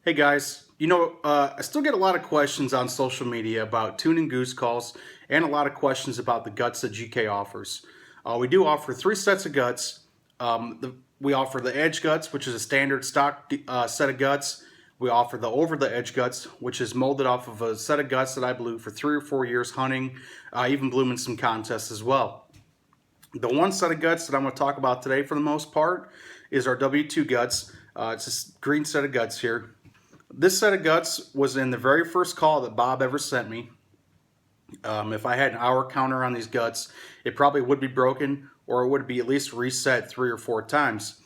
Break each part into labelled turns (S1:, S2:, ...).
S1: Hey guys, I still get a lot of questions on social media about tuning goose calls and a lot of questions about the guts that GK offers. We do offer three sets of guts. We offer the edge guts, which is a standard stock set of guts. We offer the over the edge guts, which is molded off of a set of guts that I blew for 3 or 4 years hunting. I even blew them in some contests as well. The one set of guts that I'm going to talk about today for the most part is our W2 guts. It's a green set of guts here. This set of guts was in the very first call that Bob ever sent me. If I had an hour counter on these guts, it probably would be broken, or it would be at least reset 3 or 4 times.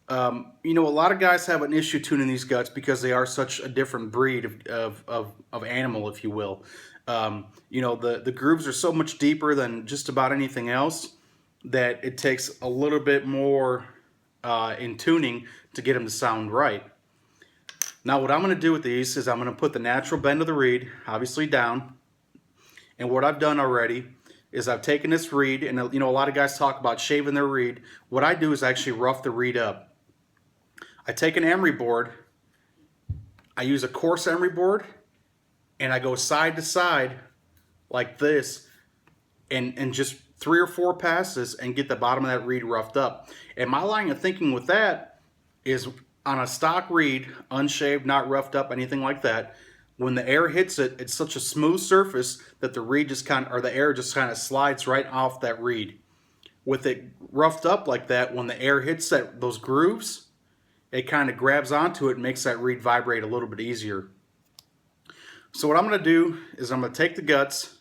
S1: A lot of guys have an issue tuning these guts because they are such a different breed of animal, if you will. The grooves are so much deeper than just about anything else that it takes a little bit more in tuning to get them to sound right. Now what I'm going to do with these is I'm going to put the natural bend of the reed obviously down, and what I've done already is I've taken this reed, and a lot of guys talk about shaving their reed. What I do is actually rough the reed up. I take an emery board, I use a coarse emery board, and I go side to side like this and just 3 or 4 passes and get the bottom of that reed roughed up. And my line of thinking with that is, on a stock reed, unshaved, not roughed up, anything like that, when the air hits it, it's such a smooth surface that the reed just the air just kind of slides right off that reed. With it roughed up like that, when the air hits those grooves, it kind of grabs onto it and makes that reed vibrate a little bit easier. So what I'm going to do is I'm going to take the guts,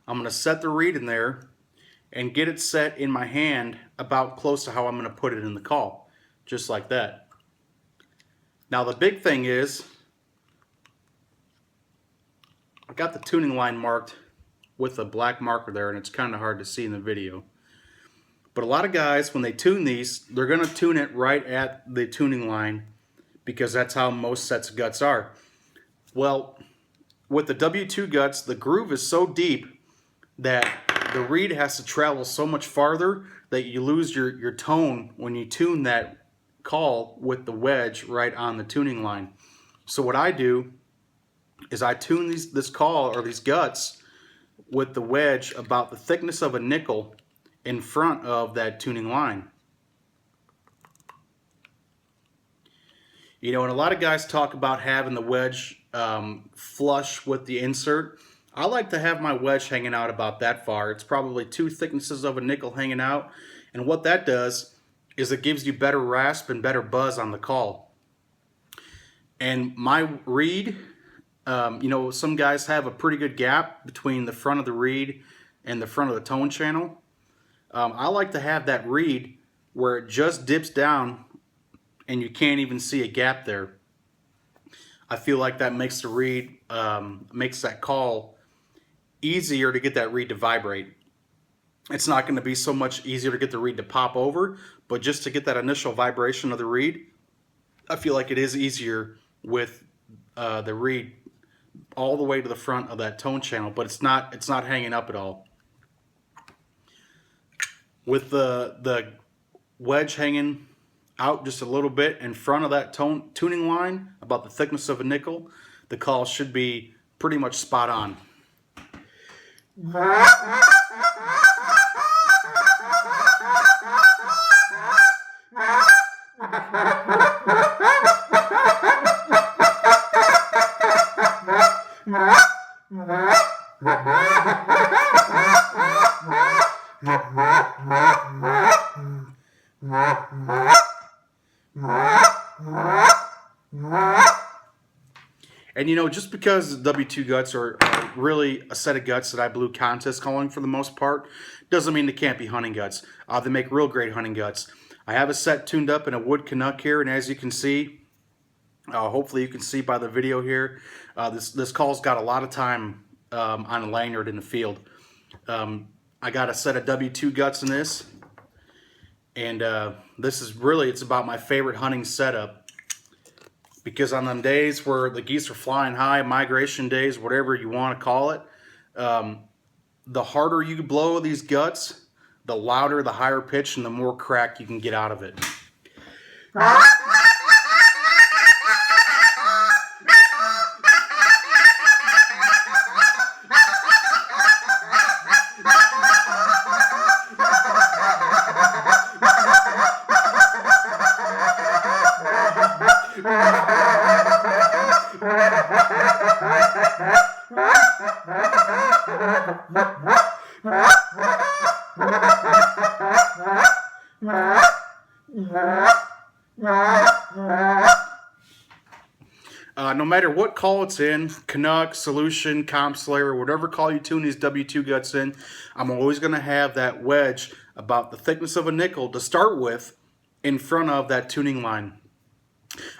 S1: I'm going to set the reed in there, and get it set in my hand about close to how I'm going to put it in the call, just like that. Now the big thing is, I got the tuning line marked with a black marker there, and it's kind of hard to see in the video. But a lot of guys, when they tune these, they're going to tune it right at the tuning line because that's how most sets of guts are. Well, with the W2 guts, the groove is so deep that the reed has to travel so much farther that you lose your tone when you tune that call with the wedge right on the tuning line. So what I do is I tune this call or these guts with the wedge about the thickness of a nickel in front of that tuning line. And a lot of guys talk about having the wedge flush with the insert. I like to have my wedge hanging out about that far. It's probably 2 thicknesses of a nickel hanging out, and what that does is it gives you better rasp and better buzz on the call. And my reed, some guys have a pretty good gap between the front of the reed and the front of the tone channel. I like to have that reed where it just dips down and you can't even see a gap there. I feel like that makes the reed, makes that call easier to get that reed to vibrate. It's not going to be so much easier to get the reed to pop over, but just to get that initial vibration of the reed, I feel like it is easier with the reed all the way to the front of that tone channel, but it's not hanging up at all. With the wedge hanging out just a little bit in front of that tuning line, about the thickness of a nickel, the call should be pretty much spot on. And just because the W2 guts are really a set of guts that I blew contest calling for the most part, doesn't mean they can't be hunting guts. They make real great hunting guts. I have a set tuned up in a wood Canuck here, and as you can see, hopefully you can see by the video here, this call's got a lot of time on a lanyard in the field. I got a set of W2 guts in this, and this is really, it's about my favorite hunting setup. Because on them days where the geese are flying high, migration days, whatever you want to call it, the harder you blow these guts, the louder, the higher pitch, and the more crack you can get out of it. No matter what call it's in, Canuck, Solution, CompSlayer, whatever call you tune these W2 guts in, I'm always going to have that wedge about the thickness of a nickel to start with in front of that tuning line.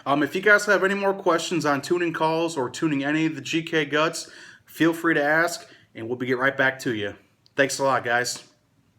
S1: If you guys have any more questions on tuning calls or tuning any of the GK guts, feel free to ask and we'll get right back to you. Thanks a lot, guys.